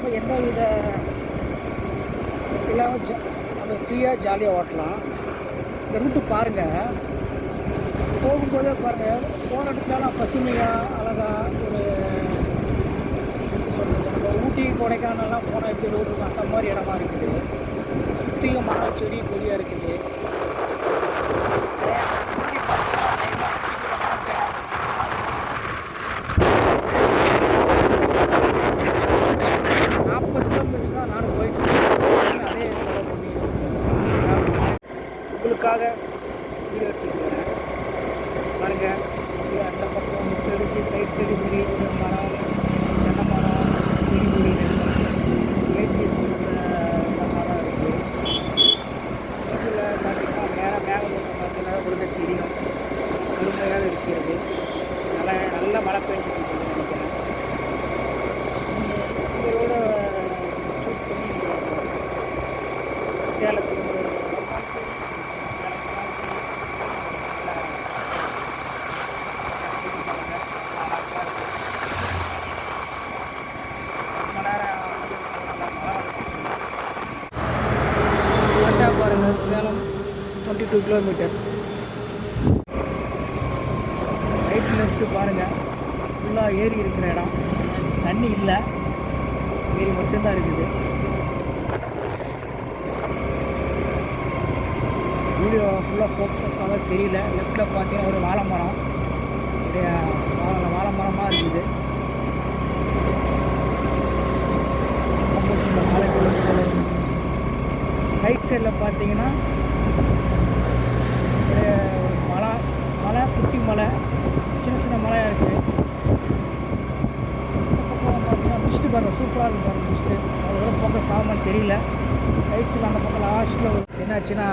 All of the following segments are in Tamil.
நம்ம எந்த வித இல்லாமல் நம்ம ஃப்ரீயாக ஜாலியாக ஓட்டலாம். இந்த ரூட்டு பாருங்கள், போகும்போதே பாருங்கள், போகிற இடத்துலலாம் பசுமையாக அழகாக ஒரு எப்படி சொல்கிறது, நம்ம ஊட்டி கொடைக்கானல்லாம் போனால் எப்படி ரோடு இருக்கும் அந்த மாதிரி இடமா இருக்குது. சுற்றியும் மரம் செடி கொடியாக இருக்குது. 40 கிலோமீட்டர் தான் நானும் போயிட்டுருக்கேன். அதே ஃபாலோ பண்ணி உங்களுக்காக வீடியோ எடுத்துருக்கேன் பாருங்கள். அந்த பக்கம் செடி ரைட் சைடு சரி ஒரு மரம், தென்னை மரம், செடி கொடி ஏடிஎஸ் இந்த மரம் இருக்குது. இதில் பார்த்திங்கன்னா நேராக மேகமூட்டம் பார்த்தீங்கன்னா உங்களுக்கு தெரியும், பொறுமையாக இருக்கிறது. நல்ல மழை பெஞ்சிட்டு நினைக்கிறேன். உங்களோட சூஸ் பண்ணி சேலத்துக்கு சரி, சேலத்துலாம் சரி ரொம்ப நேரம் கரெக்டாக பாருங்கள். சேலம் 22 கிலோமீட்டர். ரைட் லெஃப்ட்டு பாருங்கள், ஃபுல்லாக ஏரி இருக்கிற இடம். தண்ணி இல்லை, ஏரி மட்டும்தான் இருக்குது. வீடியோ ஃபுல்லாக ஃபோக்கஸாக தான் தெரியல. லெஃப்ட்டில் பார்த்தீங்கன்னா ஒரு வாழை மரம், வாழை மரமாக இருக்குது. ரைட் சைடில் பார்த்தீங்கன்னா மலை, குட்டி மலை, சின்ன மலையாக இருக்குது. பக்கம் பார்த்தீங்கன்னா மிஸ்ட்டு பாருங்கள், சூப்பராக இருக்குது பாருங்கள் மிஸ்ட்டு. அவ்வளோ ஃபோக்கஸ் ஆகுமான்னு தெரியல. ரைட் சைடில் அந்த பக்கம் லாஸ்ட்டில் என்னாச்சுன்னா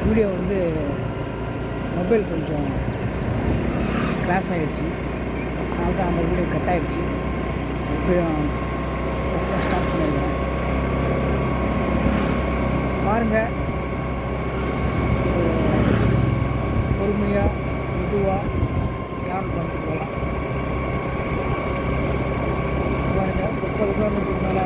வீடியோ மொபைல் கொஞ்சம் கிராஷ் ஆகிடுச்சு. அதனால தான் அந்த வீடியோ கட் ஆகிடுச்சு. எப்படியும் ஃபஸ்ட்டாக ஸ்டார்ட் பண்ணிடுறேன் பாருங்கள். பொறுமையாக மெதுவாக ட்ராவல் பண்ணிட்டு போகலாம் பாருங்கள். 30 கிலோமீட்டருக்கு மேலே